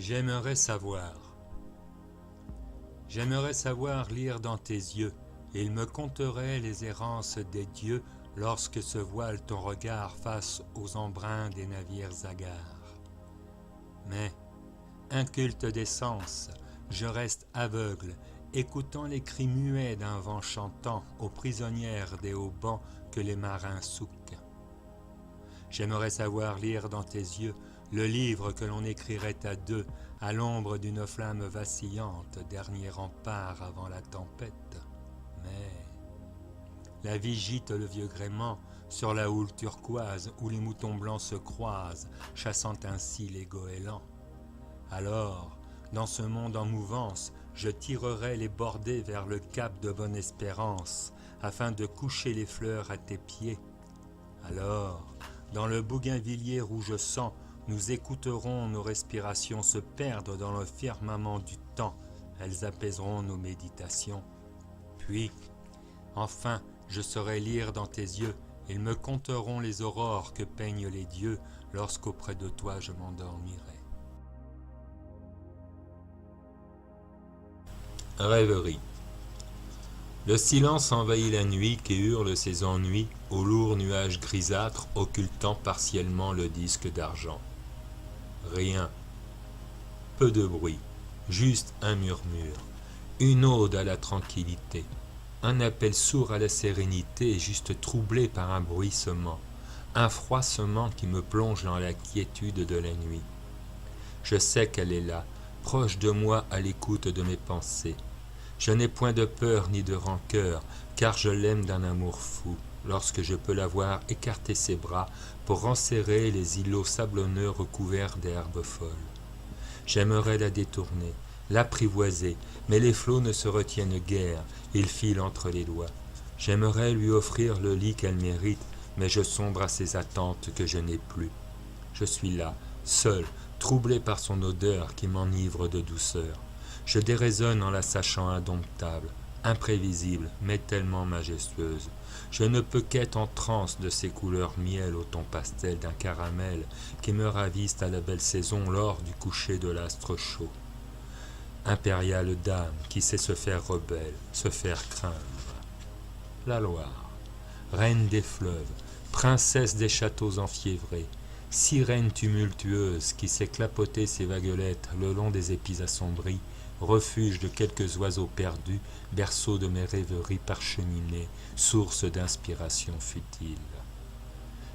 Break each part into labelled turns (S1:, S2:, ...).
S1: J'aimerais savoir. J'aimerais savoir lire dans tes yeux, et il me conterait les errances des dieux lorsque se voile ton regard face aux embruns des navires hagards. Mais, inculte des sens, je reste aveugle, écoutant les cris muets d'un vent chantant aux prisonnières des hauts bancs que les marins souquent. J'aimerais savoir lire dans tes yeux le livre que l'on écrirait à deux, à l'ombre d'une flamme vacillante, dernier rempart avant la tempête. Mais la vie gîte le vieux gréement sur la houle turquoise où les moutons blancs se croisent, chassant ainsi les goélands. Alors, dans ce monde en mouvance, je tirerai les bordées vers le cap de Bonne-Espérance, afin de coucher les fleurs à tes pieds. Alors, dans le bougainvillier rouge sang, nous écouterons nos respirations se perdre dans le firmament du temps. Elles apaiseront nos méditations. Puis, enfin, je saurai lire dans tes yeux. Ils me conteront les aurores que peignent les dieux lorsqu'auprès de toi je m'endormirai.
S2: Rêverie. Le silence envahit la nuit qui hurle ses ennuis aux lourds nuages grisâtres occultant partiellement le disque d'argent. Rien. Peu de bruit. Juste un murmure. Une ode à la tranquillité. Un appel sourd à la sérénité juste troublé par un bruissement. Un froissement qui me plonge dans la quiétude de la nuit. Je sais qu'elle est là, proche de moi à l'écoute de mes pensées. Je n'ai point de peur ni de rancœur, car je l'aime d'un amour fou, lorsque je peux la voir écarter ses bras pour enserrer les îlots sablonneux recouverts d'herbes folles. J'aimerais la détourner, l'apprivoiser, mais les flots ne se retiennent guère, ils filent entre les doigts. J'aimerais lui offrir le lit qu'elle mérite, mais je sombre à ses attentes que je n'ai plus. Je suis là, seul, troublé par son odeur qui m'enivre de douceur. Je déraisonne en la sachant indomptable, imprévisible, mais tellement majestueuse. Je ne peux qu'être en transe de ces couleurs miel au ton pastel d'un caramel qui me ravissent à la belle saison lors du coucher de l'astre chaud. Impériale dame qui sait se faire rebelle, se faire craindre. La Loire, reine des fleuves, princesse des châteaux enfiévrés, sirène tumultueuse qui sait clapoter ses vaguelettes le long des épis assombris, refuge de quelques oiseaux perdus, berceau de mes rêveries parcheminées, source d'inspiration futile.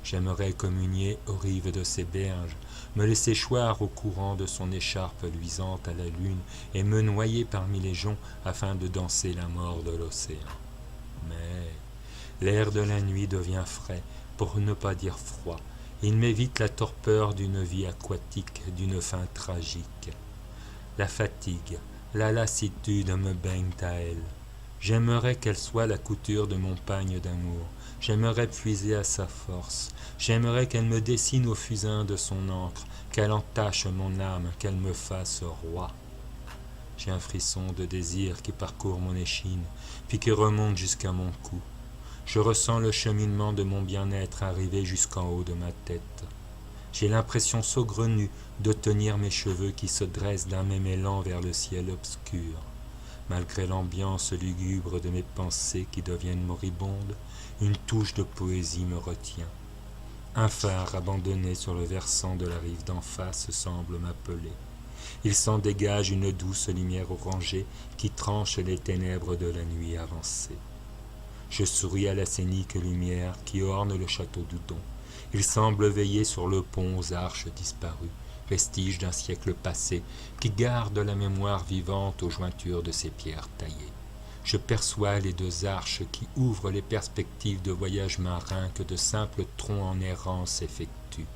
S2: J'aimerais communier aux rives de ses berges, me laisser choir au courant de son écharpe luisante à la lune et me noyer parmi les joncs afin de danser la mort de l'océan. Mais l'air de la nuit devient frais, pour ne pas dire froid. Il m'évite la torpeur d'une vie aquatique, d'une fin tragique. La fatigue, la lassitude me baignent à elle. J'aimerais qu'elle soit la couture de mon pagne d'amour. J'aimerais puiser à sa force. J'aimerais qu'elle me dessine au fusain de son encre, qu'elle entache mon âme, qu'elle me fasse roi. J'ai un frisson de désir qui parcourt mon échine, puis qui remonte jusqu'à mon cou. Je ressens le cheminement de mon bien-être arriver jusqu'en haut de ma tête. J'ai l'impression saugrenue de tenir mes cheveux qui se dressent d'un même élan vers le ciel obscur. Malgré l'ambiance lugubre de mes pensées qui deviennent moribondes, une touche de poésie me retient. Un phare abandonné sur le versant de la rive d'en face semble m'appeler. Il s'en dégage une douce lumière orangée qui tranche les ténèbres de la nuit avancée. Je souris à la scénique lumière qui orne le château d'Oudon. Il semble veiller sur le pont aux arches disparues, vestige d'un siècle passé, qui garde la mémoire vivante aux jointures de ces pierres taillées. Je perçois les deux arches qui ouvrent les perspectives de voyages marins que de simples troncs en errance effectuent.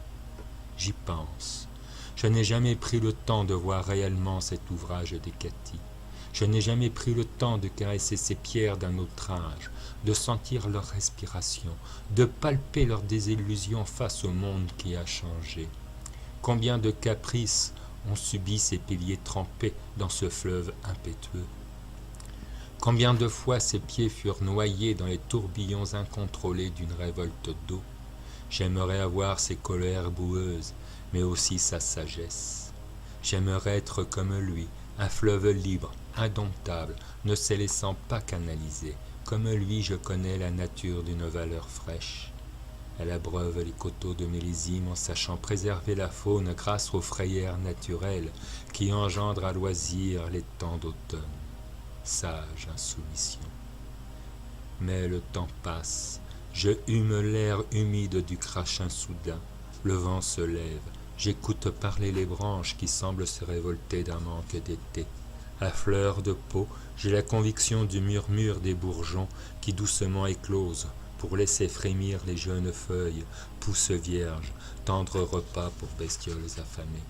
S2: J'y pense. Je n'ai jamais pris le temps de voir réellement cet ouvrage d'Hécatie. Je n'ai jamais pris le temps de caresser ces pierres d'un autre âge, de sentir leur respiration, de palper leur désillusion face au monde qui a changé. Combien de caprices ont subi ces piliers trempés dans ce fleuve impétueux? Combien de fois ses pieds furent noyés dans les tourbillons incontrôlés d'une révolte d'eau? J'aimerais avoir ses colères boueuses, mais aussi sa sagesse. J'aimerais être comme lui, un fleuve libre, indomptable, ne se laissant pas canaliser. Comme lui, je connais la nature d'une valeur fraîche. Elle abreuve les coteaux de millésime en sachant préserver la faune grâce aux frayères naturelles qui engendrent à loisir les temps d'automne. Sage insoumission. Mais le temps passe, je hume l'air humide du crachin soudain, le vent se lève, j'écoute parler les branches qui semblent se révolter d'un manque d'été. À fleur de peau, j'ai la conviction du murmure des bourgeons qui doucement éclosent pour laisser frémir les jeunes feuilles, pousses vierges, tendres repas pour bestioles affamées.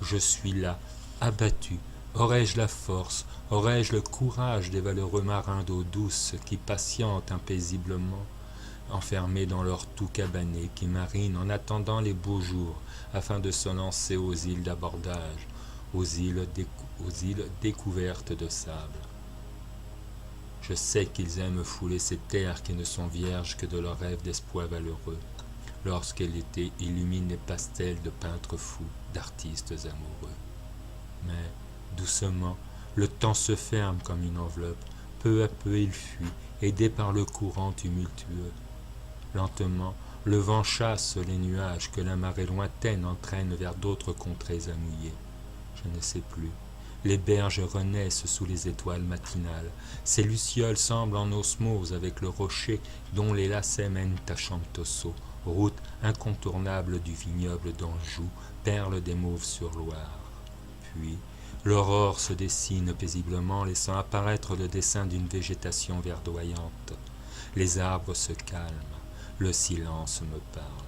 S2: Je suis là, abattu. Aurais-je la force, aurais-je le courage des valeureux marins d'eau douce qui patientent impaisiblement, enfermés dans leur toux cabané, qui marinent en attendant les beaux jours afin de se lancer aux îles d'abordage, aux îles découvertes de sable. Je sais qu'ils aiment fouler ces terres qui ne sont vierges que de leurs rêves d'espoir valeureux, lorsque l'été illumine les pastels de peintres fous, d'artistes amoureux. Mais, doucement, le temps se ferme comme une enveloppe, peu à peu il fuit, aidé par le courant tumultueux. Lentement, le vent chasse les nuages que la marée lointaine entraîne vers d'autres contrées à mouiller. Je ne sais plus. Les berges renaissent sous les étoiles matinales. Ces lucioles semblent en osmose avec le rocher dont les lacets mènent à Champtosso, route incontournable du vignoble d'Anjou, perle des Mauves-sur-Loire. Puis, l'aurore se dessine paisiblement, laissant apparaître le dessin d'une végétation verdoyante. Les arbres se calment, le silence me parle.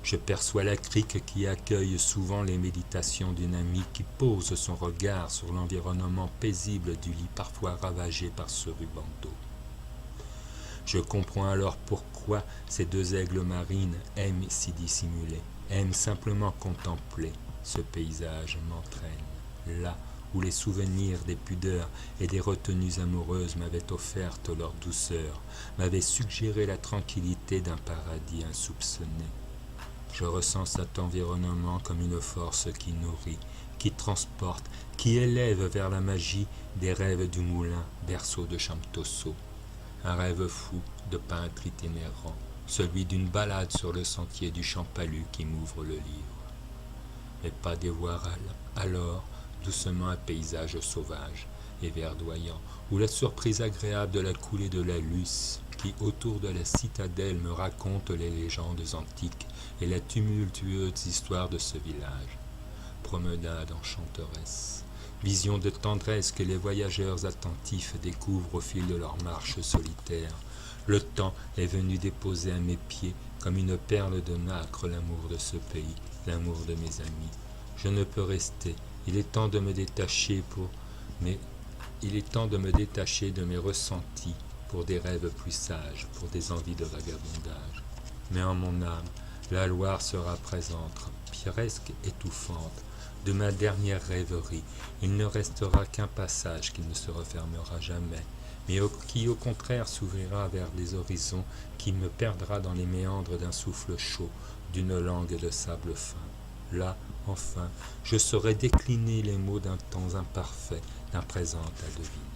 S2: Je perçois la crique qui accueille souvent les méditations d'une amie qui pose son regard sur l'environnement paisible du lit parfois ravagé par ce ruban d'eau. Je comprends alors pourquoi ces deux aigles marines aiment s'y dissimuler, aiment simplement contempler. Ce paysage m'entraîne, là où les souvenirs des pudeurs et des retenues amoureuses m'avaient offert leur douceur, m'avaient suggéré la tranquillité d'un paradis insoupçonné. Je ressens cet environnement comme une force qui nourrit, qui transporte, qui élève vers la magie des rêves du moulin, berceau de Champtosso. Un rêve fou de peintre itinérant, celui d'une balade sur le sentier du Champalu qui m'ouvre le livre. Mais pas dévoile alors doucement un paysage sauvage et verdoyant, où la surprise agréable de la coulée de la Luce, qui autour de la citadelle me raconte les légendes antiques et la tumultueuse histoire de ce village. Promenade enchanteresse, vision de tendresse que les voyageurs attentifs découvrent au fil de leur marche solitaire. Le temps est venu déposer à mes pieds, comme une perle de nacre, l'amour de ce pays, l'amour de mes amis. Je ne peux rester, il est temps de me détacher de mes ressentis pour des rêves plus sages, pour des envies de vagabondage. Mais en mon âme, la Loire sera présente, presque étouffante, de ma dernière rêverie. Il ne restera qu'un passage qui ne se refermera jamais, mais qui au contraire s'ouvrira vers des horizons, qui me perdra dans les méandres d'un souffle chaud, d'une langue de sable fin. Là, enfin, je saurai décliner les mots d'un temps imparfait, d'un présent à deviner.